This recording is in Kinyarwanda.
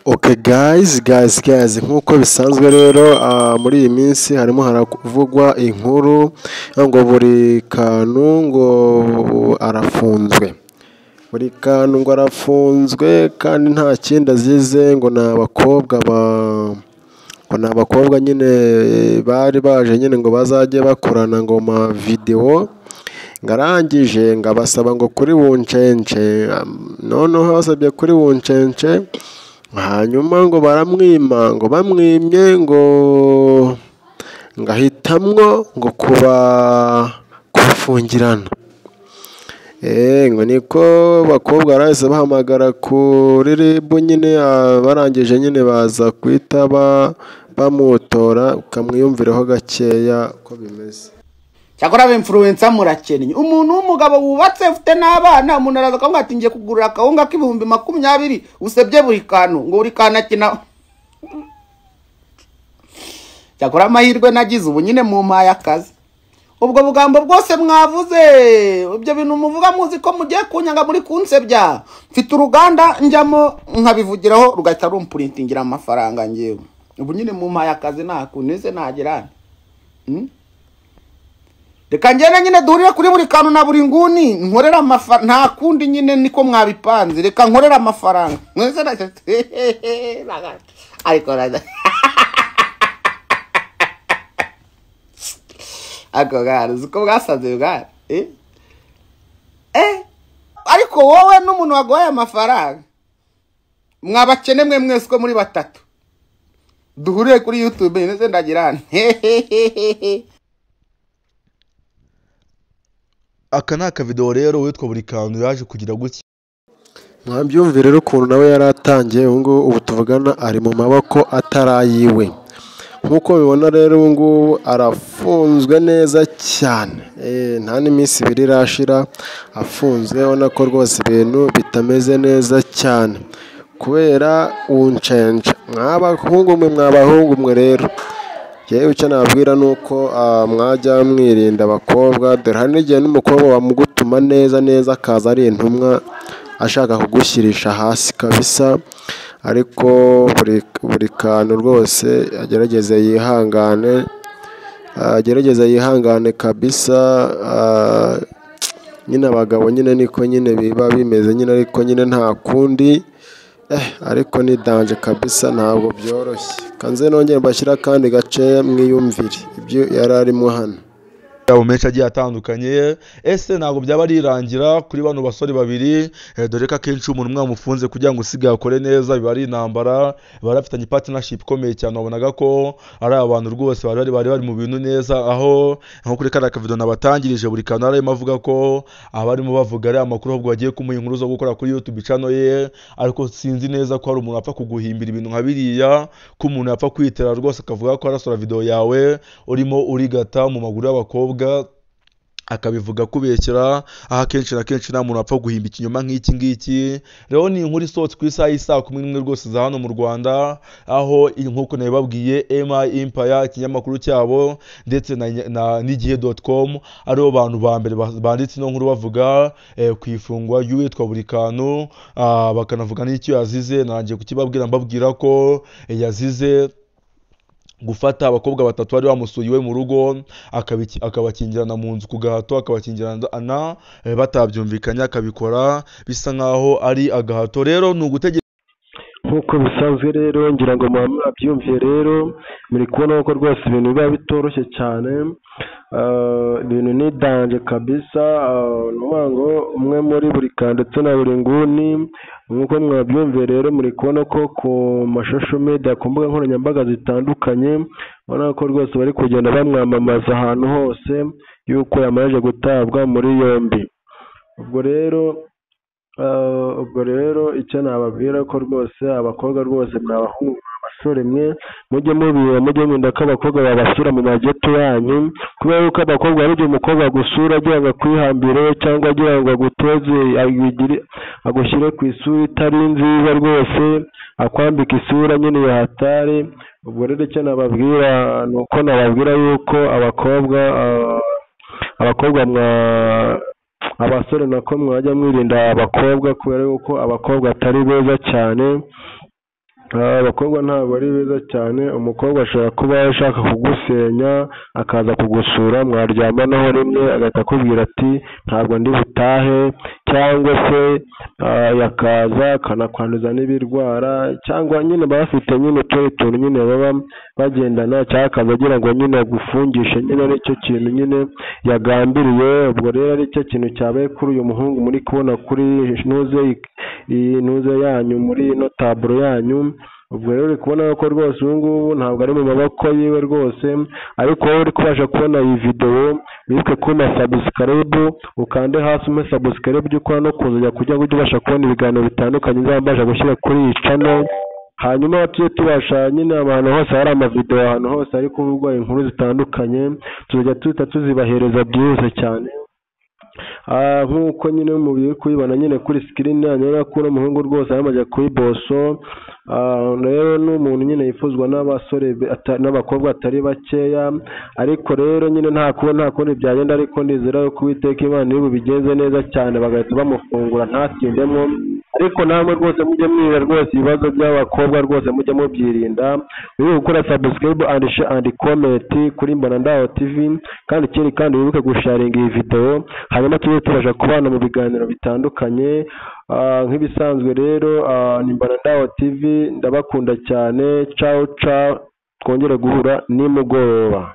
Okay guys nk'uko bisanzwe rero muri iyi minsi harimo haravugwa inkuru ngo buri kantu ngo arafunzwe, buri kantu ngo arafunzwe kandi nta kindi azize ngo ni abakobwa nyine bari baje nyine ngo bazajye bakorana ngo ma video ngarangije ngabasaba ngo kuri buncence, noneho basabye kuri buncence hanyuma ngo baramwima, ngo bamwimye ngo ngahitamwo ngo kubafungirana. Ngo niko bakobwa barahise bahamagara kuri RIB nyine, barangije nyine baza guhita bamutora ukamwiyumviraho gakeya uko bimeze. Cyakora ab'influencer murakennye, umuntu w'umugabo wubatse ufite n'abana, umuntu araza akavuga ati ngiye kugurira akawunga k'ibihumbi 20 usebye buri kantu ngo buri kana kina. Cyakora amahirwe nagize ubu nyine mu mpaye akazi. Ubwo bugambo bwose mwavuze, ibyo bintu muvuga muzi ko mugiye kunyanga muri kunsebya, mfite uruganda njyamo nkabivugiraho rugahita rumprintingira amafaranga ngewe. Ubu nyine mu mpaye akazi nakuneze nagirana. Reka ngene nyine duhurire kuri buri kantu na buri nguni nkorera amafaranga, nta kundi nyine niko mwabipanze, reka nkorera amafaranga mwese na ariko raza ako gara zuko bwasaze bwa ariko wowe n'umuntu wagoye amafaranga mwabakene mwe mwese ko muri batatu duhurire kuri YouTube neze ndagirana. Aka ni akavideo rero witwa buri kantu yaje kugira gutya. Mwabyumvire rero ukuntu nawe yaratangiye, ubu tuvugana ari mu maboko atarayiwe. Nkuko bibona rero ubu arafunzwe neza cyane, nta n'iminsi 2 irashira afunzwe, ubona ko rwose ibintu bitameze neza cyane kubera uncenca. Mwabahungu mwe rero yewe icyo nabwira nuko mwajya mwirinda abakobwa, dore hari n'igihe n'umukobwa wamugutuma neza akaza ari intumwa ashaka kugushyirisha hasi kabisa, ariko buri kantu rwose agerageze yihangane kabisa. Nyine abagabo nyine niko nyine biba bimeze nyine, ariko nyine nta kundi, ariko ni danje kabisa, ntabwo byoroshye. Kanze nongeye mbashyira kandi gace mwiyumvire ibyo yararimo hano. Yabo menshi agiye atandukanye, ese ntabwo byaba rirangira kuri bano basore babiri, dore ko akenshi umuntu mwamufunze kugira ngo usigaye akore neza biba ari intambara, barafitanye partnership ikomeye cyane, wabonaga ko ari abantu rwose bari mu bintu neza, aho nko kuri kara ka video nabatangirije buri kantu arimo avuga ko abarimo bavuga ari amakuru ahubwo bagiye kumuha inkuru zo gukora kuri YouTube channel ye, ariko sinzi neza ko hari umuntu apfa kuguhimbira ibintu nka biriya, ko umuntu yapfa kwitera rwose akavuga ko arasora video yawe urimo urigata mu maguru y'abakobwa akabivuga kubekera, aha kenshi na kenshi nta muntu apfa guhimba ikinyoma nk'iki ngiki. Rero ni inkuru isohotse ku isaha y'Isaa 11 rwose za hano mu Rwanda, aho nk'uko nabibabwiye MI Empire ikinyamakuru cyabo ndetse n'igihe.com aribo bantu ba mbere banditse ino nkuru bavuga ku ifungwa y'uwitwa buri kantu, bakanavuga n'icyo yazize. Narangiye kukibabwira mbabwira ko yazize gufata abakobwa batatu bari bamusuye iwe mu rugo akabakingirana mu nzu ku gahato, akabakingirana batabyumvikanye, akabikora bisa nkaho ari agahato. Rero ni ugutegeka nkuko bisanzwe rero, ngira ngo mwabyumviye rero, muri kubona ko rwose ibintu biba bitoroshye cyane, ibintu ni danje kabisa. Ngo umwe muri buri kantu ndetse na buri nguni, nkuko mwabyumviye rero, muri kubona ko ku mashusho media, ku mbuga nkoranyambaga zitandukanye, ubona ko rwose bari kugenda bamwamamaza ahantu hose yuko yamaze gutabwa muri yombi. Ubwo rero icyo nababwira ko rwose abakobwa rwose mwabahungu abasore mwe mujye mwinda ko abakobwa babasura mu mageto yanyu, kubera yuko abakobwa hari igihe umukobwa agusura agira ngo akwihambire cyangwa agira ngo agushyire ku isura itari nziza rwose, akwambika isura nyine ya hatari. Ubwo rero icyo nababwira ni uko nababwira yuko abakobwa abasore nako mwajya mwirinda abakobwa, kubera yuko abakobwa atari beza cyane, abakobwa ntabwo ari beza cyane. Umukobwa ashobora kuba ashaka kugusenya akaza kugusura, mwaryamanaho rimwe agahita akubwira ati ntabwo ndi butahe, cyangwa se yakaza akanakwanduza n'ibirwara, cyangwa nyine baba bafite nyine utundi tuntu nyine baba bagendana, cyangwa akaza agira ngo nyine agufungishe, nyine aricyo kintu nyine yagambiriye. Ubwo rero aricyo kintu cyabaye kuri uyu muhungu muri kubona kuri nuze yanyu, muri ino taburo yanyu. Ubwo rero uri kubona ko rwose ubu ngubu ntabwo ari mu maboko yiwe rwose, ariko wowe uri kubasha kubona iyi videwo wibuke kuma subscribe, ukande hasi ume subscribe ujye ukora no kuzajya kugira ngo ujye ubasha kubona ibiganiro bitandukanye nzabasha gushyira kuri iyi channel. Hanyuma tujye tubasha nyine ahantu hose hari amavideo, ahantu hose ari kuvugwa inkuru zitandukanye, tuzajya tuhita tuzibahereza byihuse cyane. Nk'uko nyine mubiri kuyibona nyine kuri screen yanyu, rero ko umuhungu rwose yamaze kuri boso. Rero n'umuntu nyine yifuzwa n'abasore n'abakobwa atari bakeya, ariko rero nyine nta kundi byagenda, ariko ndizera ko Uwiteka Imana iri bubigenze neza cyane bagahita bamufungura ntatindemo. Ariko namwe rwose mujye mwira rwose ibibazo by'abakobwa rwose mujye mubyirinda, wibuke gukora subscribe and share and comment kuri Mbonandaho TV, kandi ikindi kandi wibuke gusharinga iyi video, hanyuma tujye tubasha kubana mu biganiro bitandukanye. Nk'ibisanzwe rero ni Mbonandaho TV, ndabakunda cyane. Ciao ciao, twongere guhura nimugoroba.